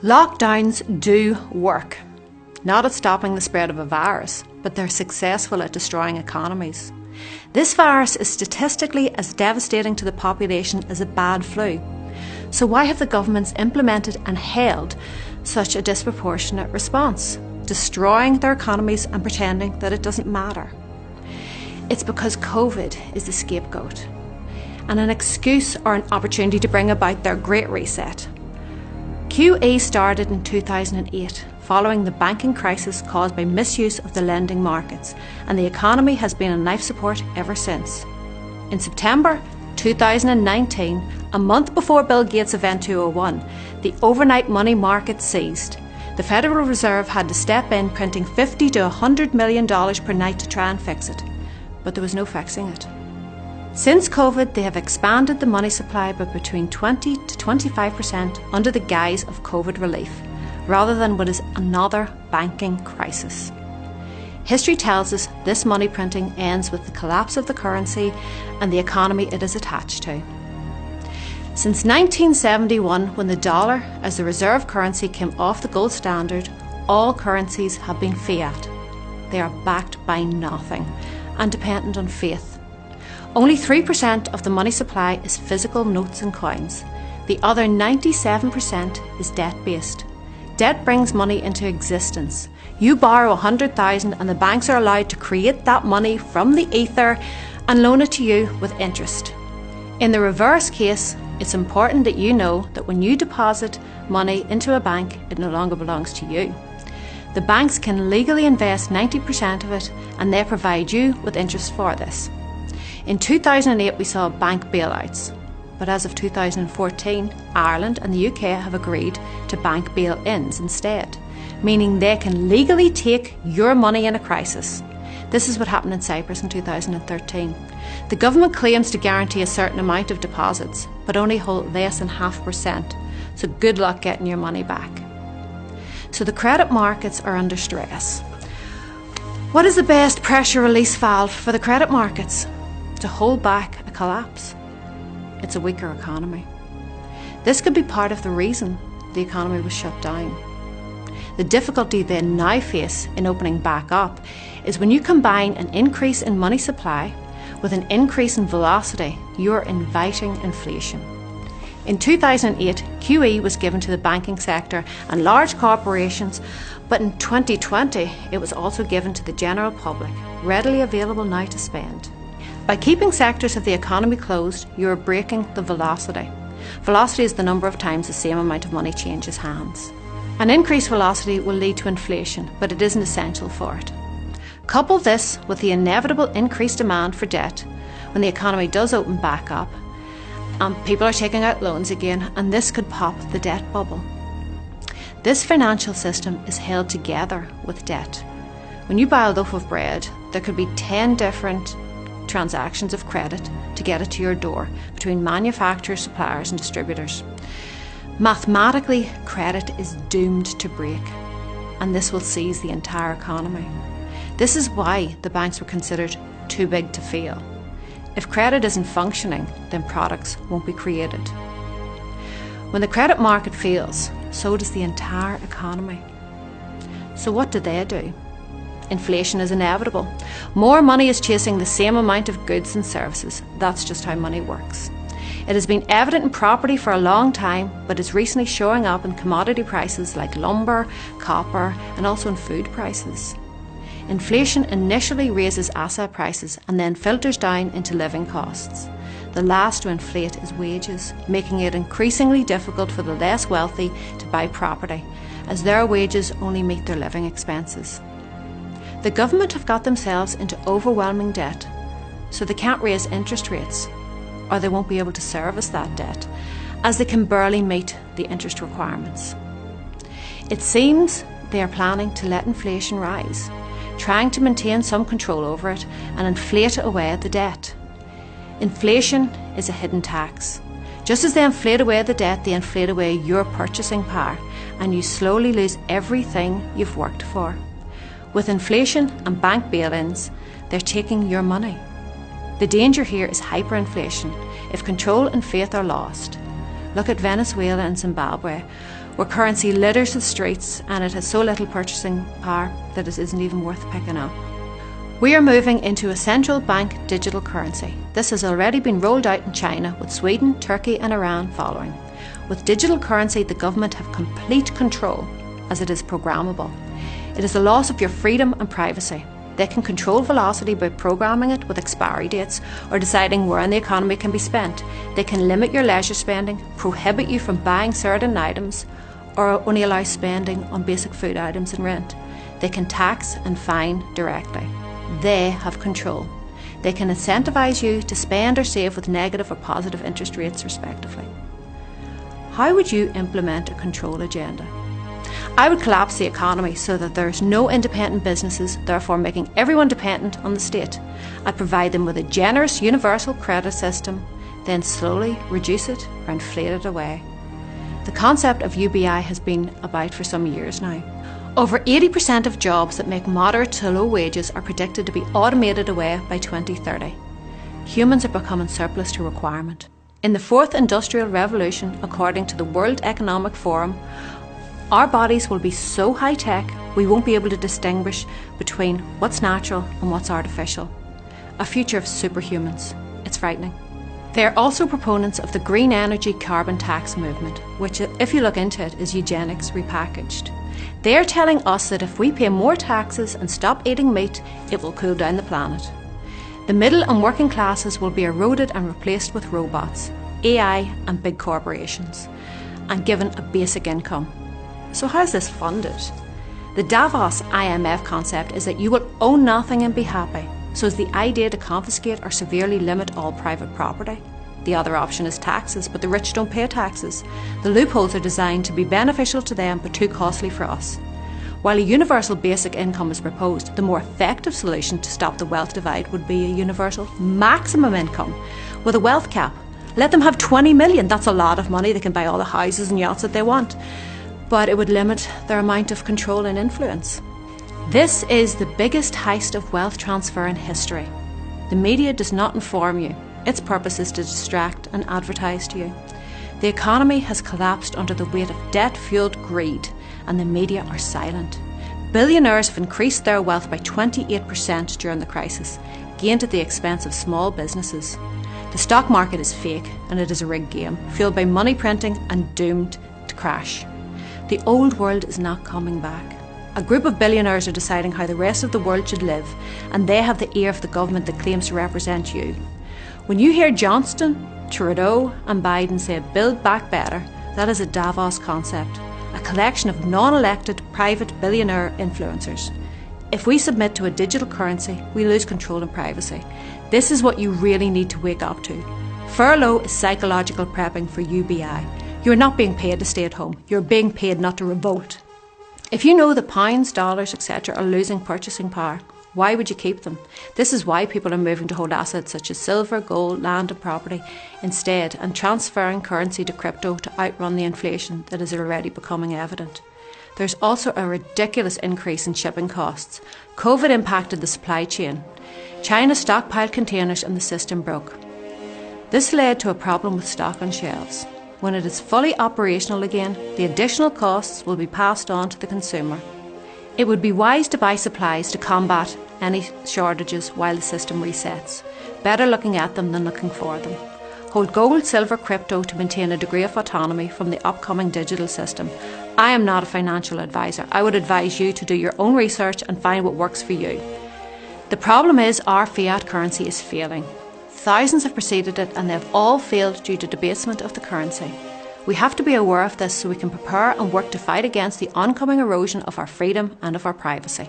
Lockdowns do work, not at stopping the spread of a virus, but they're successful at destroying economies. This virus is statistically as devastating to the population as a bad flu. So why have the governments implemented and held such a disproportionate response, destroying their economies and pretending that it doesn't matter? It's because COVID is the scapegoat and an excuse or an opportunity to bring about their Great Reset. QE started in 2008, following the banking crisis caused by misuse of the lending markets, and the economy has been on life support ever since. In September 2019, a month before Bill Gates' Event 201, the overnight money market seized. The Federal Reserve had to step in, printing $50 to $100 million per night to try and fix it, but there was no fixing it. Since COVID, they have expanded the money supply by between 20 to 25% under the guise of COVID relief, rather than what is another banking crisis. History tells us this money printing ends with the collapse of the currency and the economy it is attached to. Since 1971, when the dollar as the reserve currency came off the gold standard, all currencies have been fiat. They are backed by nothing and dependent on faith. Only 3% of the money supply is physical notes and coins. The other 97% is debt-based. Debt brings money into existence. You borrow $100,000 and the banks are allowed to create that money from the ether and loan it to you with interest. In the reverse case, it's important that you know that when you deposit money into a bank, it no longer belongs to you. The banks can legally invest 90% of it and they provide you with interest for this. In 2008 we saw bank bailouts, but as of 2014, Ireland and the UK have agreed to bank bail-ins instead, meaning they can legally take your money in a crisis. This is what happened in Cyprus in 2013. The government claims to guarantee a certain amount of deposits, but only hold less than 0.5%, so good luck getting your money back. So the credit markets are under stress. What is the best pressure release valve for the credit markets? To hold back a collapse. It's a weaker economy. This could be part of the reason the economy was shut down. The difficulty they now face in opening back up is when you combine an increase in money supply with an increase in velocity, you're inviting inflation. In 2008, QE was given to the banking sector and large corporations, but in 2020 it was also given to the general public, readily available now to spend. By keeping sectors of the economy closed, you are breaking the velocity. Velocity is the number of times the same amount of money changes hands. An increased velocity will lead to inflation, but it isn't essential for it. Couple this with the inevitable increased demand for debt when the economy does open back up, and people are taking out loans again, and this could pop the debt bubble. This financial system is held together with debt. When you buy a loaf of bread, there could be 10 different transactions of credit to get it to your door between manufacturers, suppliers and distributors. Mathematically, credit is doomed to break, and this will seize the entire economy. This is why the banks were considered too big to fail. If credit isn't functioning, then products won't be created. When the credit market fails, so does the entire economy. So what do they do? Inflation is inevitable. More money is chasing the same amount of goods and services. That's just how money works. It has been evident in property for a long time, but is recently showing up in commodity prices like lumber, copper, and also in food prices. Inflation initially raises asset prices and then filters down into living costs. The last to inflate is wages, making it increasingly difficult for the less wealthy to buy property, as their wages only meet their living expenses. The government have got themselves into overwhelming debt, so they can't raise interest rates, or they won't be able to service that debt, as they can barely meet the interest requirements. It seems they are planning to let inflation rise, trying to maintain some control over it and inflate away the debt. Inflation is a hidden tax. Just as they inflate away the debt, they inflate away your purchasing power, and you slowly lose everything you've worked for. With inflation and bank bail-ins, they're taking your money. The danger here is hyperinflation if control and faith are lost. Look at Venezuela and Zimbabwe, where currency litters the streets and it has so little purchasing power that it isn't even worth picking up. We are moving into a central bank digital currency. This has already been rolled out in China, with Sweden, Turkey and Iran following. With digital currency, the government have complete control, as it is programmable. It is the loss of your freedom and privacy. They can control velocity by programming it with expiry dates or deciding where in the economy can be spent. They can limit your leisure spending, prohibit you from buying certain items, or only allow spending on basic food items and rent. They can tax and fine directly. They have control. They can incentivise you to spend or save with negative or positive interest rates respectively. How would you implement a control agenda? I would collapse the economy so that there's no independent businesses, therefore making everyone dependent on the state. I'd provide them with a generous universal credit system, then slowly reduce it or inflate it away. The concept of UBI has been about for some years now. Over 80% of jobs that make moderate to low wages are predicted to be automated away by 2030. Humans are becoming surplus to requirement. In the fourth industrial revolution, according to the World Economic Forum, our bodies will be so high-tech we won't be able to distinguish between what's natural and what's artificial. A future of superhumans. It's frightening. They are also proponents of the green energy carbon tax movement, which, if you look into it, is eugenics repackaged. They are telling us that if we pay more taxes and stop eating meat, it will cool down the planet. The middle and working classes will be eroded and replaced with robots, AI and big corporations, and given a basic income. So how is this funded? The Davos IMF concept is that you will own nothing and be happy. So is the idea to confiscate or severely limit all private property? The other option is taxes, but the rich don't pay taxes. The loopholes are designed to be beneficial to them but too costly for us. While a universal basic income is proposed, the more effective solution to stop the wealth divide would be a universal maximum income with a wealth cap. Let them have 20 million, that's a lot of money, they can buy all the houses and yachts that they want. But it would limit their amount of control and influence. This is the biggest heist of wealth transfer in history. The media does not inform you. Its purpose is to distract and advertise to you. The economy has collapsed under the weight of debt-fueled greed, and the media are silent. Billionaires have increased their wealth by 28% during the crisis, gained at the expense of small businesses. The stock market is fake, and it is a rigged game, fueled by money printing and doomed to crash. The old world is not coming back. A group of billionaires are deciding how the rest of the world should live, and they have the ear of the government that claims to represent you. When you hear Johnston, Trudeau and Biden say build back better, that is a Davos concept, a collection of non-elected private billionaire influencers. If we submit to a digital currency, we lose control and privacy. This is what you really need to wake up to. Furlough is psychological prepping for UBI. You're not being paid to stay at home, you're being paid not to revolt. If you know that pounds, dollars, etc. are losing purchasing power, why would you keep them? This is why people are moving to hold assets such as silver, gold, land and property instead, and transferring currency to crypto to outrun the inflation that is already becoming evident. There's also a ridiculous increase in shipping costs. COVID impacted the supply chain. China stockpiled containers and the system broke. This led to a problem with stock on shelves. When it is fully operational again, the additional costs will be passed on to the consumer. It would be wise to buy supplies to combat any shortages while the system resets. Better looking at them than looking for them. Hold gold, silver, crypto to maintain a degree of autonomy from the upcoming digital system. I am not a financial advisor. I would advise you to do your own research and find what works for you. The problem is our fiat currency is failing. Thousands have preceded it and they've all failed due to debasement of the currency. We have to be aware of this so we can prepare and work to fight against the oncoming erosion of our freedom and of our privacy.